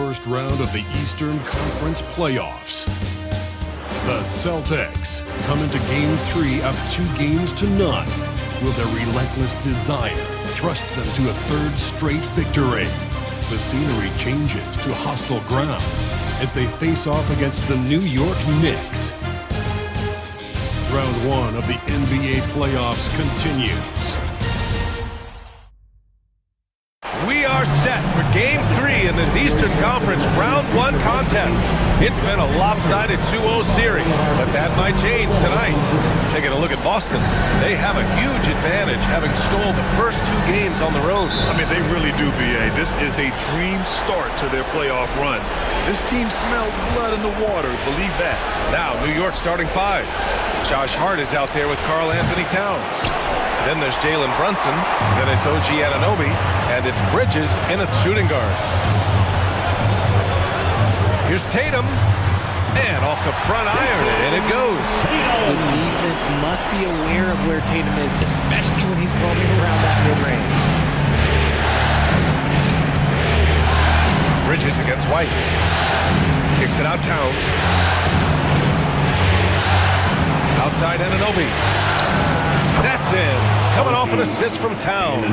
first round of the Eastern Conference playoffs. The Celtics come into Game 3 up 2-0. Will their relentless desire thrust them to a third straight victory? The scenery changes to hostile ground as they face off against the New York Knicks. Round 1 of the NBA playoffs continues. We are set for Game 3 in this Eastern Conference Round 1 contest. It's been a lopsided 2-0 series, but that might change tonight. Taking a look at Boston, they have a huge advantage, having stole the first 2 games on the road. I mean, they really do, B.A. This is a dream start to their playoff run. This team smells blood in the water, believe that. Now, New York starting 5. Josh Hart is out there with Karl Anthony Towns. Then there's Jalen Brunson, then it's OG Anunoby, and it's Bridges in a shooting guard. Here's Tatum, and off the front iron, and it goes. The defense must be aware of where Tatum is, especially when he's roaming around that mid-range. Bridges against White. Kicks it out Towns. Outside Anunoby. That's in. Coming off an assist from Towns.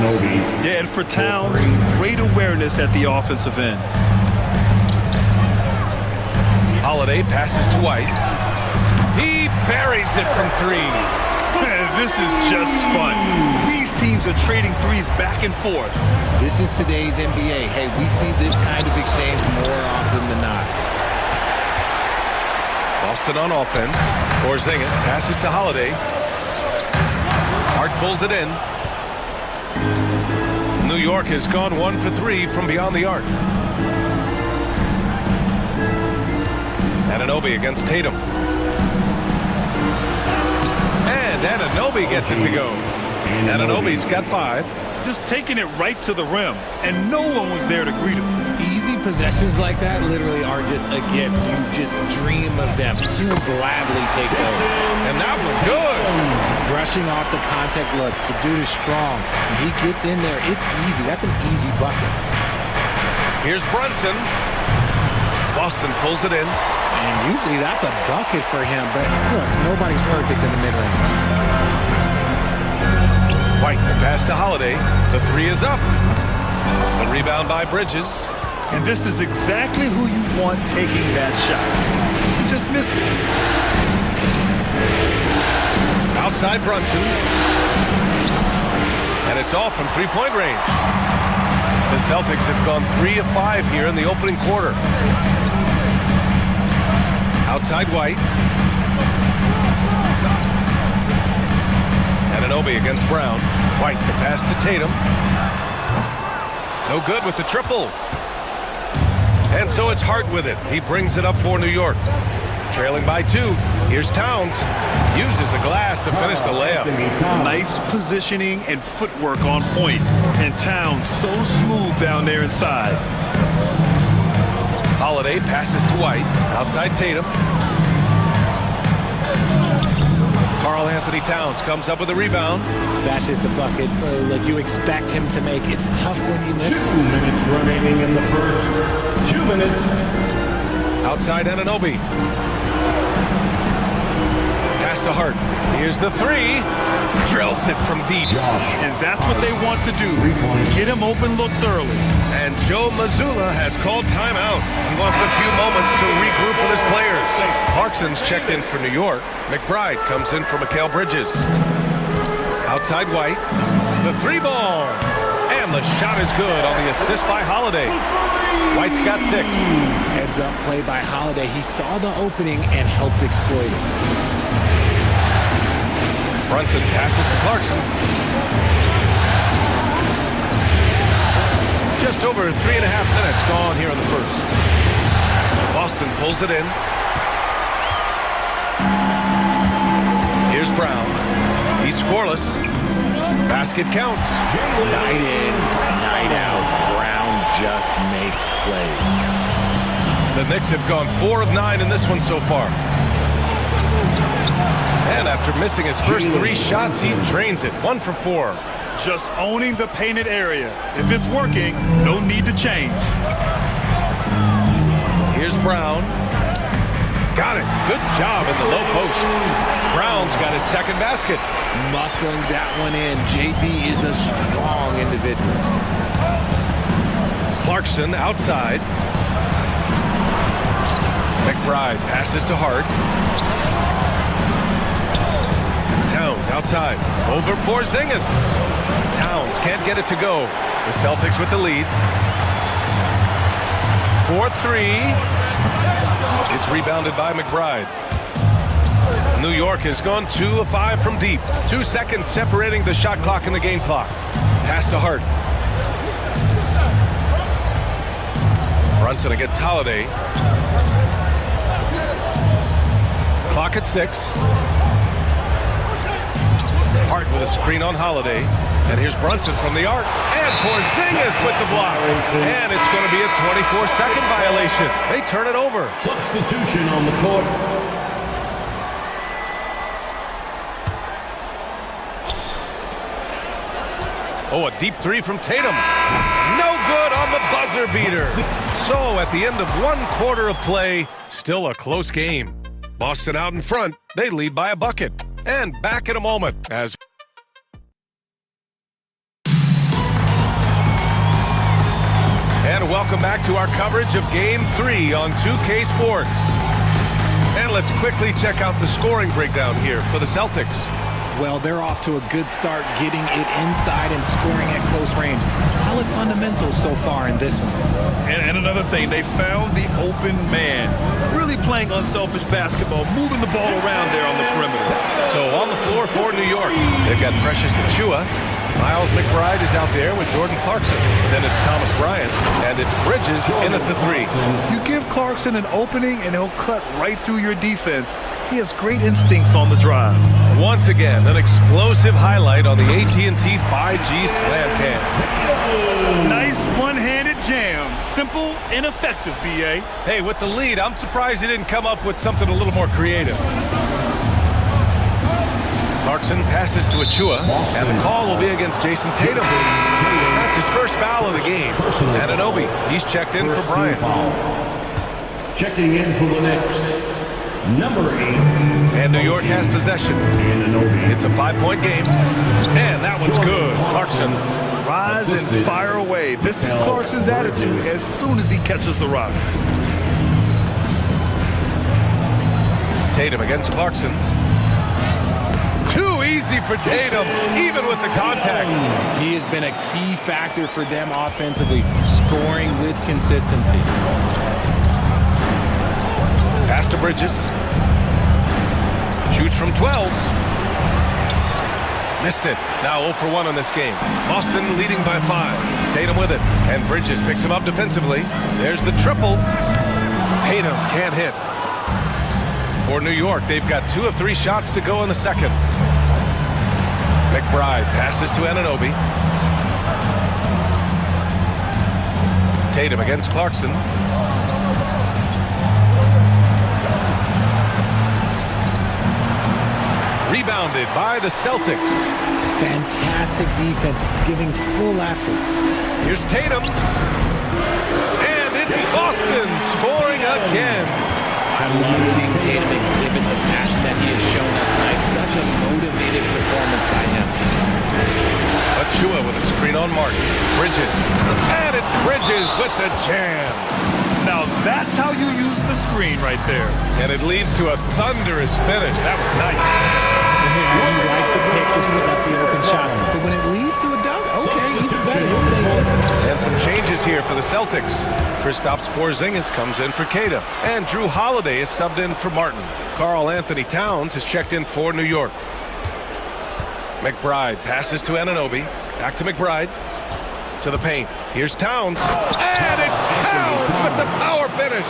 Yeah, and for Towns, great awareness at the offensive end. Holiday passes to White. He buries it from 3. Man, this is just fun. These teams are trading threes back and forth. This is today's NBA. Hey, we see this kind of exchange more often than not. Boston on offense. Porzingis passes to Holiday. Hart pulls it in. New York has gone 1 for 3 from beyond the arc. Anunoby against Tatum. And Anunoby gets it to go. Anunoby's got 5. Just taking it right to the rim, and no one was there to greet him. Easy possessions like that literally are just a gift. You just dream of them. You'll gladly take those. And that was good. Brushing off the contact look. The dude is strong. When he gets in there, it's easy. That's an easy bucket. Here's Brunson. Boston pulls it in. And usually that's a bucket for him. But look, nobody's perfect in the mid-range. White, the pass to Holiday. The 3 is up. The rebound by Bridges. And this is exactly who you want taking that shot. He just missed it. Outside Brunson. And it's off from 3-point range. The Celtics have gone 3 of 5 here in the opening quarter. Outside White. Anunoby against Brown. White, the pass to Tatum. No good with the triple. And so it's Hart with it. He brings it up for New York. Trailing by 2. Here's Towns. Uses the glass to finish the layup. Nice positioning and footwork on point. And Towns so smooth down there inside. Holiday passes to White. Outside Tatum. Karl Anthony Towns comes up with a rebound. That's just a bucket like you expect him to make. It's tough when he misses. 2 minutes remaining in the first. 2 minutes. Outside Anunoby. Pass to Hart. Here's the 3. Drills it from deep. And that's what they want to do. Get him open looks early. And Joe Mazzulla has called timeout. He wants a few moments to regroup with his players. Clarkson's checked in for New York. McBride comes in for Mikal Bridges. Outside White. The 3 ball. And the shot is good on the assist by Holiday. White's got 6. Heads up play by Holiday. He saw the opening and helped exploit it. Brunson passes to Clarkson. Just over 3.5 minutes gone here in the first. Boston pulls it in. Here's Brown. He's scoreless. Basket counts. Night in, night out. Brown just makes plays. The Knicks have gone 4 of 9 in this one so far. And after missing his first 3 shots, he drains it. 1 for 4. Just owning the painted area. If it's working, no need to change. Here's Brown. Got it. Good job in the low post. Brown's got his second basket. Muscling that one in. JB is a strong individual. Clarkson outside. McBride passes to Hart. Towns outside. Over Porzingis. Towns can't get it to go. The Celtics with the lead. 4-3. It's rebounded by McBride. New York has gone 2 of 5 from deep. 2 seconds separating the shot clock and the game clock. Pass to Hart. Brunson against Holiday. Clock at 6. Hart with a screen on Holiday. And here's Brunson from the arc. And Porzingis with the block. And it's going to be a 24-second violation. They turn it over. Substitution on the court. Oh, a deep three from Tatum. No good on the buzzer beater. So at the end of 1 quarter of play, still a close game. Boston out in front. They lead by a bucket. And back in a moment as and welcome back to our coverage of Game 3 on 2K Sports. And let's quickly check out the scoring breakdown here for the Celtics. Well, they're off to a good start getting it inside and scoring at close range. Solid fundamentals so far in this one. And another thing, they found the open man. Really playing unselfish basketball, moving the ball around there on the perimeter. So on the floor for New York, they've got Precious Achiuwa. Miles McBride is out there with Jordan Clarkson. Then it's Thomas Bryant, and it's Bridges in at the 3. You give Clarkson an opening, and he'll cut right through your defense. He has great instincts on the drive. Once again, an explosive highlight on the AT&T 5G slam cam. Nice one-handed jam. Simple and effective, B.A. Hey, with the lead, I'm surprised he didn't come up with something a little more creative. Clarkson passes to Achiuwa, and the call will be against Jason Tatum. That's his first foul of the game. Anunoby, he's checked in for Bryant. Checking in for the Knicks, number 8. And New York has possession. It's a 5-point game. And that one's good. Clarkson. Rise and fire away. This is Clarkson's attitude as soon as he catches the rock. Tatum against Clarkson. Too easy for Tatum, even with the contact. He has been a key factor for them offensively, scoring with consistency. Pass to Bridges. Shoots from 12. Missed it. Now 0 for 1 in this game. Boston leading by 5. Tatum with it. And Bridges picks him up defensively. There's the triple. Tatum can't hit. For New York, they've got 2 of 3 shots to go in the second. McBride passes to Anunoby. Tatum against Clarkson. Rebounded by the Celtics. Fantastic defense, giving full effort. Here's Tatum. And it's Boston scoring again. I love seeing Tatum exhibit the passion that he has shown us tonight. Such a motivated performance by him. Achiuwa with a screen on Martin. Bridges. And it's Bridges with the jam. Now that's how you use the screen right there. And it leads to a thunderous finish. That was nice. You like the pick to set up the open shot. But when it leads to a dunk, okay, even better. He'll take it. And some changes here for the Celtics. Kristaps Porzingis comes in for Tatum. And Drew Holiday is subbed in for Martin. Karl Anthony Towns has checked in for New York. McBride passes to Anunoby. Back to McBride. To the paint. Here's Towns. And it's Towns with the power finish.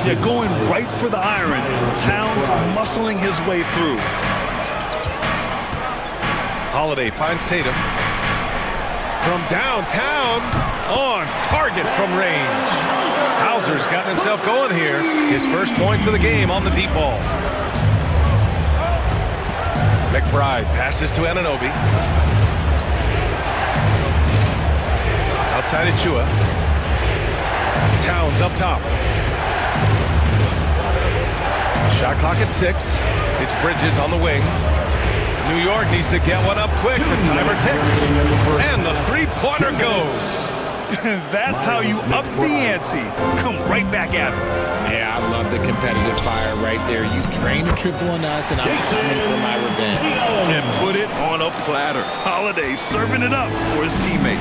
Yeah, going right for the iron. Towns muscling his way through. Holiday finds Tatum. From downtown, on target from range. Hauser's gotten himself going here. His first points of the game on the deep ball. McBride passes to Anunoby. Outside Achiuwa. Towns up top. Shot clock at 6. It's Bridges on the wing. New York needs to get one up quick. The timer ticks. And the three-pointer goes. That's how you up the ante. Come right back at it. Yeah, I love the competitive fire right there. You drained a triple on us, and I'm coming for my revenge. And put it on a platter. Holiday serving it up for his teammate.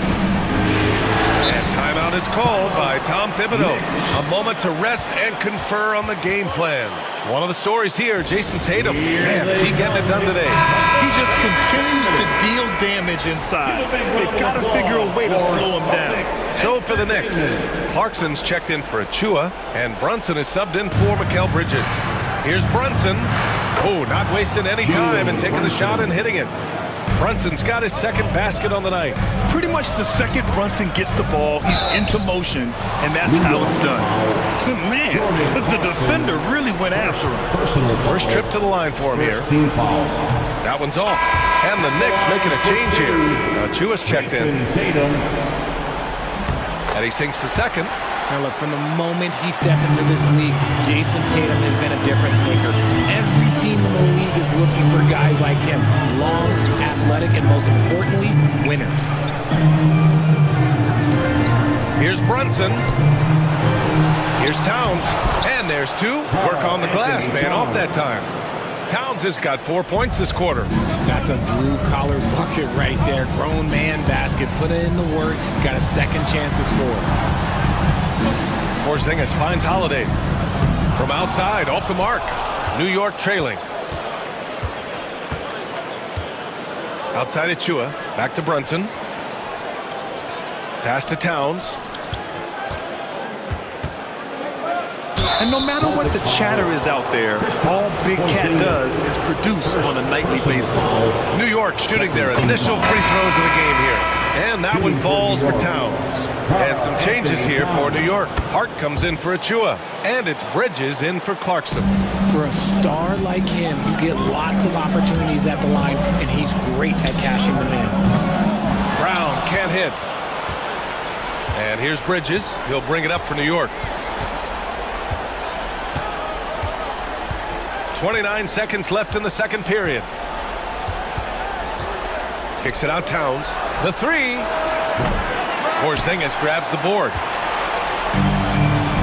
And timeout is called by Tom Thibodeau. A moment to rest and confer on the game plan. One of the stories here, Jason Tatum. Man, is he getting it done today? He just continues to deal damage inside. They've got to figure a way to slow him down. So for the Knicks, Clarkson's checked in for Achua, and Brunson is subbed in for Mikal Bridges. Here's Brunson. Oh, not wasting any time and taking the shot and hitting it. Brunson's got his second basket on the night. Pretty much the second Brunson gets the ball, he's into motion, and that's how it's done. Man, the defender really went after him. First trip to the line for him here. That one's off. And the Knicks making a change here. Achua's checked in. And he sinks the second. Now look, from the moment he stepped into this league, Jason Tatum has been a difference maker. Every team in the league is looking for guys like him. Long, athletic, and most importantly, winners. Here's Brunson. Here's Towns. And there's 2. Work on the glass, man, off that time. Towns has got 4 points this quarter. That's a blue-collar bucket right there. Grown man basket. Put in the work. Got a second chance to score. Porzingis finds Holiday. From outside, off the mark. New York trailing. Outside Achua. Back to Brunson. Pass to Towns. And no matter what the chatter is out there, all Big Cat does is produce on a nightly basis. New York shooting their initial free throws of the game here. And that one falls for Towns. And some changes here for New York. Hart comes in for Achua. And it's Bridges in for Clarkson. For a star like him, you get lots of opportunities at the line, and he's great at cashing them in. Brown can't hit. And here's Bridges. He'll bring it up for New York. 29 seconds left in the second period. Kicks it out Towns. The 3. Porzingis grabs the board.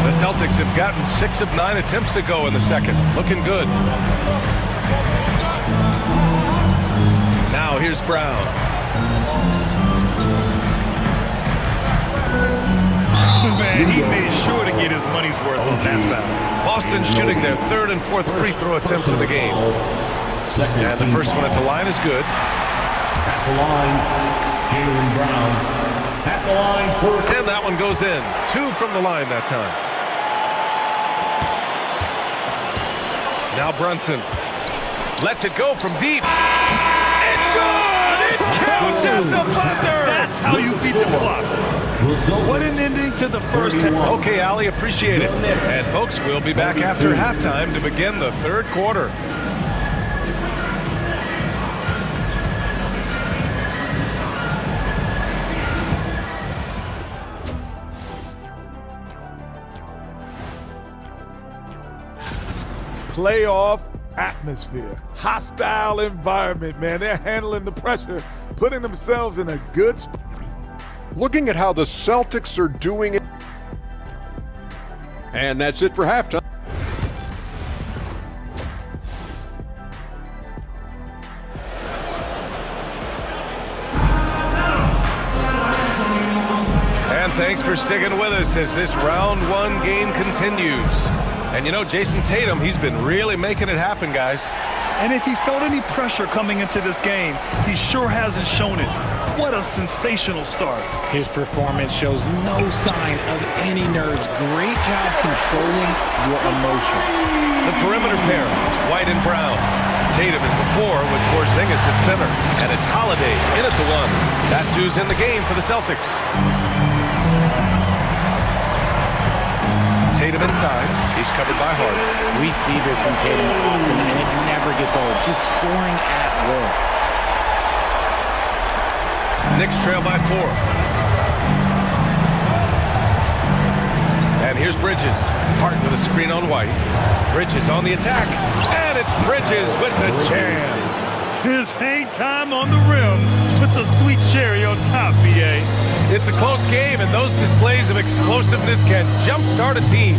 The Celtics have gotten 6 of 9 attempts to go in the second. Looking good. Now here's Brown. Man, he made sure to get his money's worth on that foul. Boston shooting their 3rd and 4th free throw attempts of the game. And the first one at the line is good. At the line, Jaylen Brown. At the line for... And that one goes in. 2 from the line that time. Now Brunson lets it go from deep. It's good! It counts at the buzzer! That's how you beat the clock. What an ending to the first half. Okay, Ali, appreciate it. And folks, we'll be back after halftime to begin the third quarter. Playoff atmosphere, hostile environment, man. They're handling the pressure, putting themselves in a good spot. Looking at how the Celtics are doing it. And that's it for halftime. And thanks for sticking with us as this round 1 game continues. And you know, Jason Tatum, he's been really making it happen, guys. And if he felt any pressure coming into this game, he sure hasn't shown it. What a sensational start. His performance shows no sign of any nerves. Great job controlling your emotion. The perimeter pair is White and Brown. Tatum is the 4 with Porzingis at center. And it's Holiday in at the 1. That's who's in the game for the Celtics. Tatum inside. He's covered by Hart. We see this from Tatum often, and it never gets old. Just scoring at will. Knicks trail by 4. And Here's Bridges. Hart with a screen on White. Bridges on the attack. And it's Bridges with the jam. His hang time on the rim puts a sweet cherry on top, B.A. It's a close game, and those displays of explosiveness can jumpstart a team.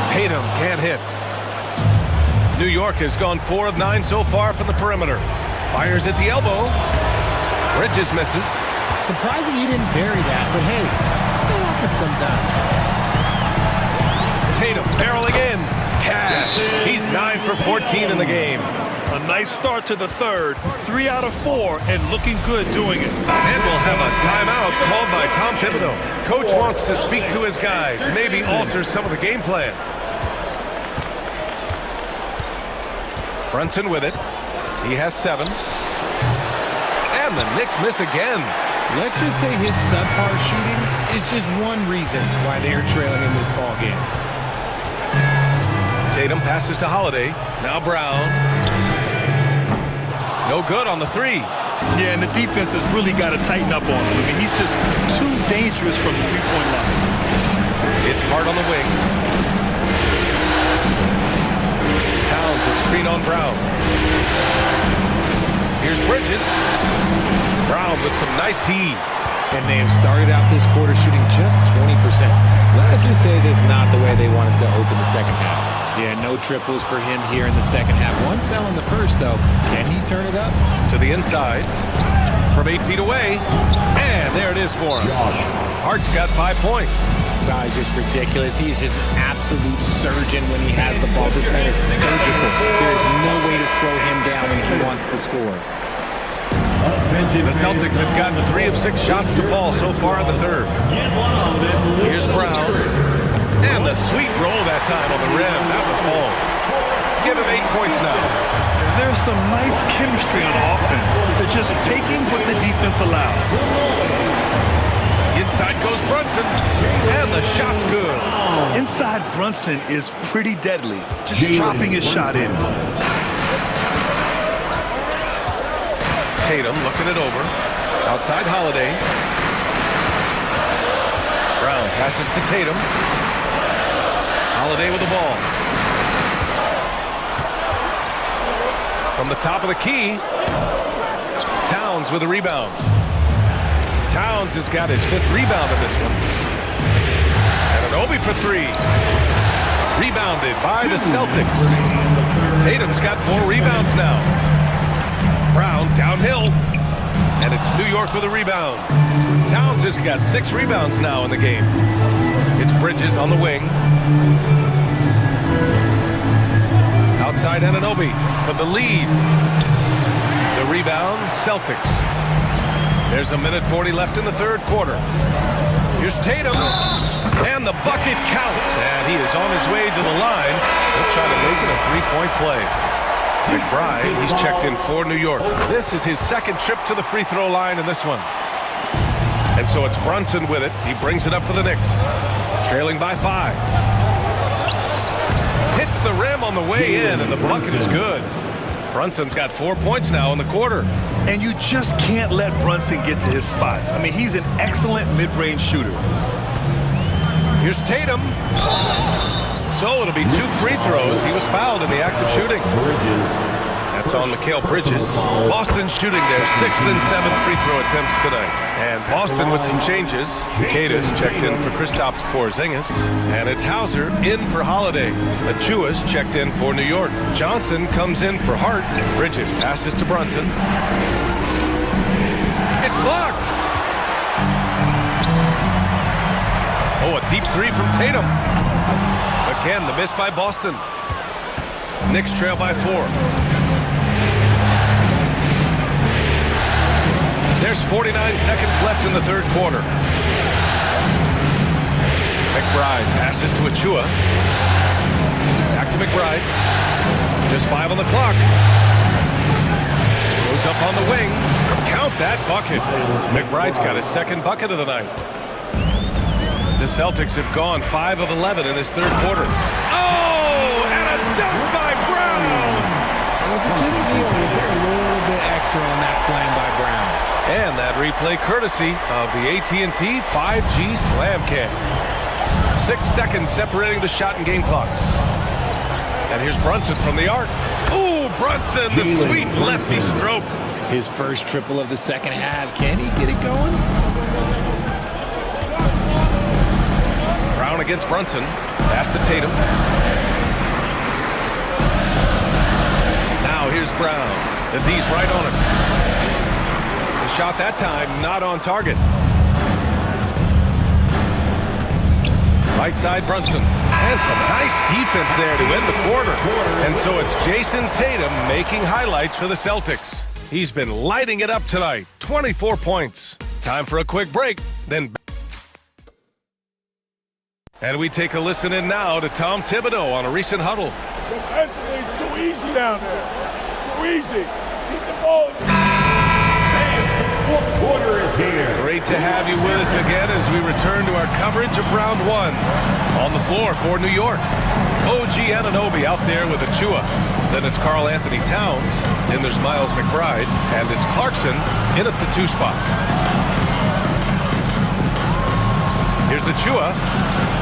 Tatum can't hit. New York has gone 4 of 9 so far from the perimeter. Fires at the elbow. Bridges misses. Surprising he didn't bury that, but hey, it happens sometimes. Tatum barreling in. Cash. He's 9 for 14 in the game. A nice start to the third. 3 out of 4 and looking good doing it. And we'll have a timeout called by Tom Thibodeau. Coach wants to speak to his guys, maybe alter some of the game plan. Brunson with it. He has 7. And the Knicks miss again. Let's just say his subpar shooting is just one reason why they are trailing in this ball game. Tatum passes to Holiday. Now Brown. No good on the 3. Yeah, and the defense has really got to tighten up on him. I mean, he's just too dangerous from the three-point line. It's Hart on the wing. Towns a screen on Brown. Here's Bridges. Brown with some nice D. And they have started out this quarter shooting just 20%. Let's just say this is not the way they wanted to open the second half. Yeah, no triples for him here in the second half. One fell in the first, though. Can he turn it up? To the inside. From 8 feet away. And there it is for him. Hart's got 5 points. Wow, he's just ridiculous. He's just an absolute surgeon when he has the ball. This man is surgical. There is no way to slow him down when he wants to score. The Celtics have gotten 3 of 6 shots to fall so far in the third. Here's Brown. And the sweet roll that time on the rim. That one falls. Give him 8 points now. There's some nice chemistry on offense. They're just taking what the defense allows. Inside goes Brunson. And the shot's good. Inside Brunson is pretty deadly. Just dropping his shot in. Tatum looking it over. Outside Holiday. Brown passes to Tatum. Holiday with the ball. From the top of the key. Towns with the rebound. Towns has got his 5th rebound in this one. And an Obi for 3. Rebounded by the Celtics. Tatum's got 4 rebounds now. Brown downhill. And it's New York with a rebound. Towns has got 6 rebounds now in the game. It's Bridges on the wing. Outside Anunoby for the lead. The rebound, Celtics. There's 1:40 left in the third quarter. Here's Tatum. And the bucket counts. And he is on his way to the line. He'll try to make it a 3-point play. McBride, he's checked in for New York. This is his 2nd trip to the free throw line in this one. And so it's Brunson with it. He brings it up for the Knicks. Trailing by 5. Hits the rim on the way in, and the bucket is good. Brunson's got 4 points now in the quarter. And you just can't let Brunson get to his spots. I mean, he's an excellent mid-range shooter. Here's Tatum. So it'll be 2 free throws. He was fouled in the act of shooting. That's on Mikal Bridges. Boston shooting their 6th and 7th free throw attempts tonight. And Boston with some changes. Kadas checked in for Kristaps Porzingis. And it's Hauser in for Holiday. Achua's checked in for New York. Johnson comes in for Hart. Bridges passes to Brunson. It's blocked. Oh, a deep 3 from Tatum. Again, the miss by Boston. Knicks trail by 4. There's 49 seconds left in the third quarter. McBride passes to Achua. Back to McBride. Just 5 on the clock. Goes up on the wing. Count that bucket. McBride's got his 2nd bucket of the night. The Celtics have gone 5 of 11 in this third quarter. Oh, and a dunk by Brown. Was it just me, or was there a little bit extra on that slam by Brown? And that replay courtesy of the AT&T 5G Slam Cam. 6 seconds separating the shot and game clocks. And here's Brunson from the arc. Ooh, Brunson, the sweet lefty stroke. His first triple of the second half. Can he get it going? Brown against Brunson. Pass to Tatum. Now here's Brown. The D's right on him. The shot that time not on target. Right side Brunson. And some nice defense there to end the quarter. And so it's Jason Tatum making highlights for the Celtics. He's been lighting it up tonight. 24 points. Time for a quick break. And we take a listen in now to Tom Thibodeau on a recent huddle. Defensively, it's too easy down there. Too easy. Keep the ball. Fourth quarter is here. Great to have you with us again as we return to our coverage of round one. On the floor for New York, OG Anunoby out there with Achua. Then it's Karl Anthony Towns. Then there's Miles McBride. And it's Clarkson in at the 2 spot. Here's Achua.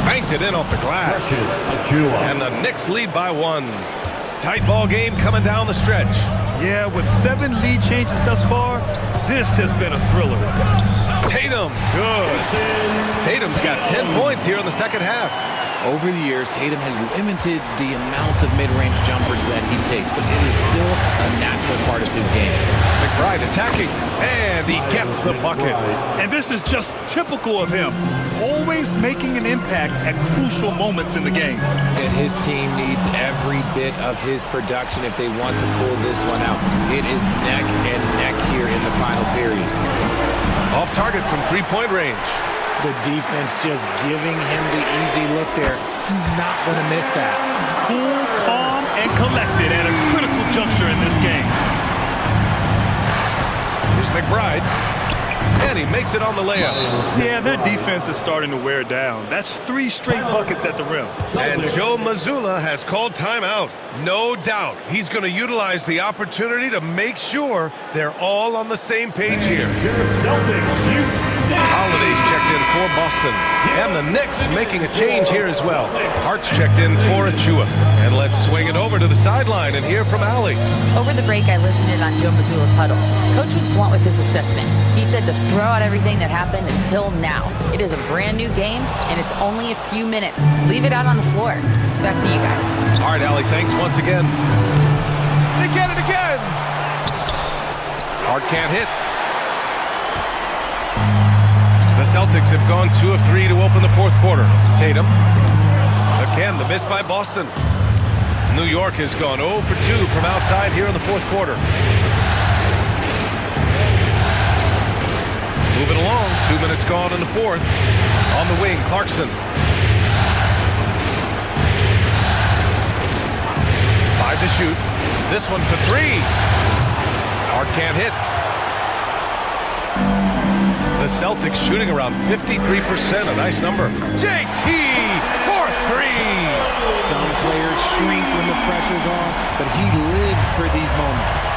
Banked it in off the glass. And the Knicks lead by 1. Tight ball game coming down the stretch. Yeah, with 7 lead changes thus far, this has been a thriller. Tatum, good. Tatum's got 10 points here in the second half. Over the years, Tatum has limited the amount of mid-range jumpers that he takes, but it is still a natural part of his game. McBride attacking, and he gets the bucket. And this is just typical of him, always making an impact at crucial moments in the game. And his team needs every bit of his production if they want to pull this one out. It is neck and neck here in the final period. Off target from 3-point range. The defense just giving him the easy look there. He's not going to miss that. Cool, calm, and collected at a critical juncture in this game. Here's McBride. And he makes it on the layup. Yeah, their defense is starting to wear down. That's 3 straight buckets at the rim. And Joe Mazzulla has called timeout. No doubt he's going to utilize the opportunity to make sure they're all on the same page here. Holiday's checked in for Boston. And the Knicks making a change here as well. Hart's checked in for Achua. And let's swing it over to the sideline and hear from Allie. Over the break, I listened in on Joe Mazzulla's huddle. Coach was blunt with his assessment. He said to throw out everything that happened until now. It is a brand new game, and it's only a few minutes. Leave it out on the floor. Back to you guys. All right, Allie, thanks once again. They get it again. Hart can't hit. The Celtics have gone 2 of 3 to open the fourth quarter. Tatum. Again, the miss by Boston. New York has gone 0 for 2 from outside here in the fourth quarter. Moving along, 2 minutes gone in the fourth. On the wing, Clarkson. 5 to shoot. This one for 3. Hart can't hit. The Celtics shooting around 53%, a nice number. JT for 3. Some players shrink when the pressure's on, but he lives for these moments.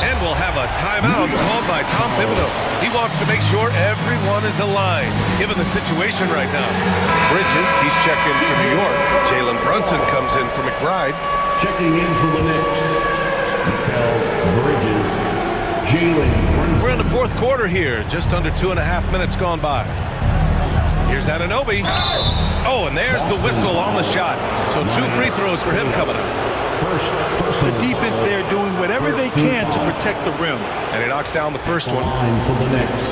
And we'll have a timeout called by Tom Thibodeau. He wants to make sure everyone is aligned, given the situation right now. Bridges, he's checked in for New York. Jalen Brunson comes in for McBride. Checking in for the Knicks, Bridges. We're in the fourth quarter here, just under 2.5 minutes gone by. Here's Anunoby. Oh, and there's the whistle on the shot. So 2 free throws for him coming up. The defense there doing whatever they can to protect the rim. And he knocks down the first one. For the Knicks,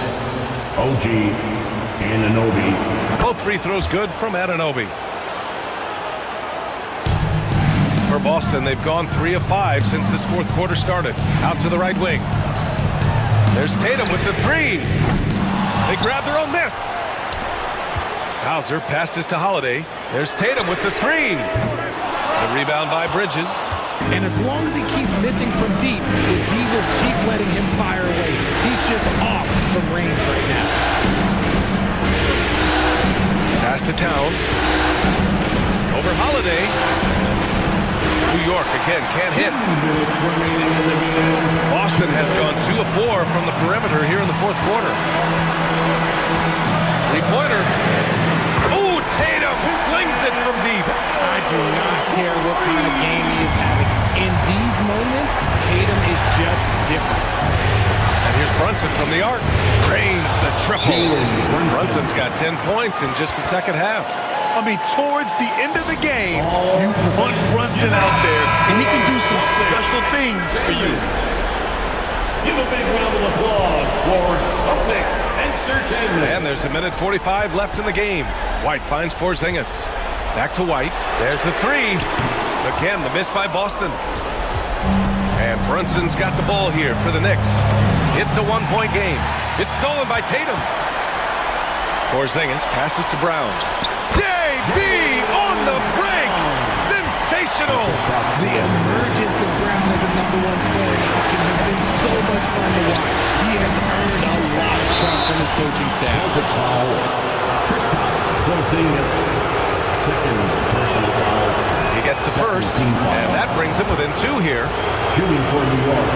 OG Anunoby. Both free throws good from Anunoby. For Boston, they've gone 3 of 5 since this fourth quarter started. Out to the right wing. There's Tatum with the 3. They grab their own miss. Hauser passes to Holiday. There's Tatum with the 3. The rebound by Bridges. And as long as he keeps missing from deep, the D will keep letting him fire away. He's just off from range right now. Pass to Towns. Over Holiday. New York again can't hit. Boston has gone 2 of 4 from the perimeter here in the fourth quarter. 3-pointer. Oh, Tatum lead. I do not care what kind of game he is having. In these moments, Tatum is just different. And here's Brunson from the arc. Cranes the triple. Brunson's got 10 points in just the second half. I mean, towards the end of the game, you want Brunson out there, and he can do some special things for you. Give a big round of applause for Celtics Entertainment. And there's 1:45 left in the game. White finds Porzingis. Back to White. There's the three. Again, the miss by Boston. And Brunson's got the ball here for the Knicks. It's a one-point game. It's stolen by Tatum. Porzingis passes to Brown. JB on the break. Sensational. The emergence of Brown as a #1 scoring option has been so much fun to watch. He has earned a lot of trust from his coaching staff. Celtics foul. Porzingis. Second personal foul. He gets the first, and that brings him within 2 here. Shooting for New York.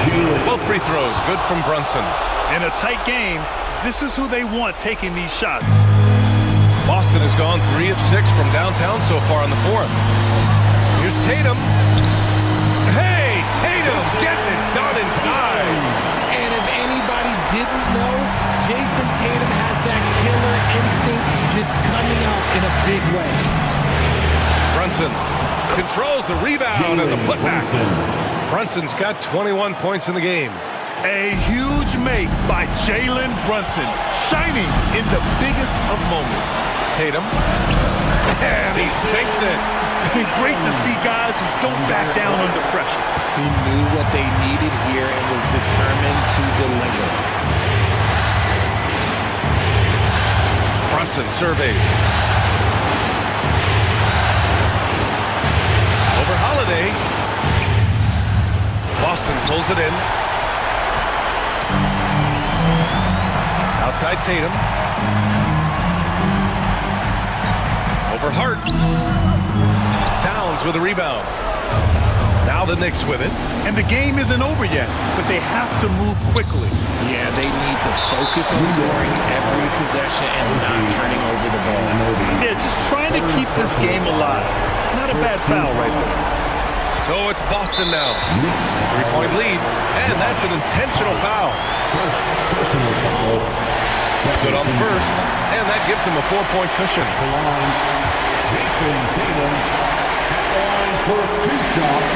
Jalen. Both free throws, good from Brunson. In a tight game, this is who they want taking these shots. Boston has gone 3 of 6 from downtown so far in the fourth. Here's Tatum. Hey, Tatum getting it done inside. And if anybody didn't know, Jason Tatum has that killer instinct just coming out in a big way. Brunson controls the rebound and the putback. Brunson's got 21 points in the game. A huge make by Jalen Brunson, shining in the biggest of moments. Tatum. And he sinks it. Great to see guys who don't back down under pressure. He knew what they needed here and was determined to deliver. Brunson surveys. Over Holiday. Boston pulls it in. Outside Tatum. Over Hart. Towns with a rebound. Now the Knicks with it. And the game isn't over yet, but they have to move quickly. Yeah, they need to focus on scoring every possession and not turning over the ball. Yeah, just trying to keep this game alive. Not a bad foul right there. So it's Boston now. 3-point lead, and that's an intentional foul. Personal foul. Good on the first, and that gives him a 4-point cushion. Jason Tatum at the line for 2 shots.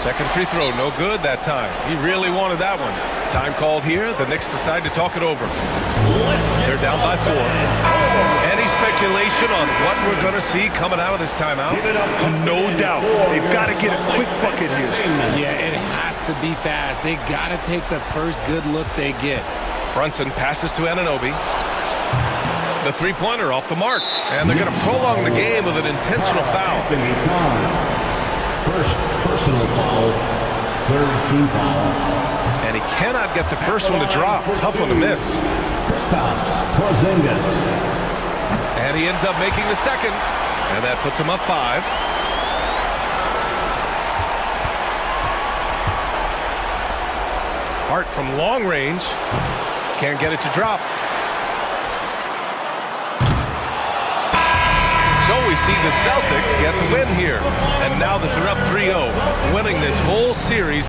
Second free throw, no good that time. He really wanted that one. Time called here. The Knicks decide to talk it over. They're down by 4. Any speculation on what we're going to see coming out of this timeout? No doubt. They've got to get a quick bucket here. Yeah, it has to be fast. They got to take the first good look they get. Brunson passes to Anunoby. The three-pointer off the mark. And they're going to prolong the game with an intentional foul. First personal foul. Third team foul. And he cannot get the first one to drop. Tough one to miss. Stops Porzingis. And he ends up making the second. And that puts him up 5. Hart from long range. Can't get it to drop. So we see the Celtics get the win here. And now that they're up 3-0, winning this whole series.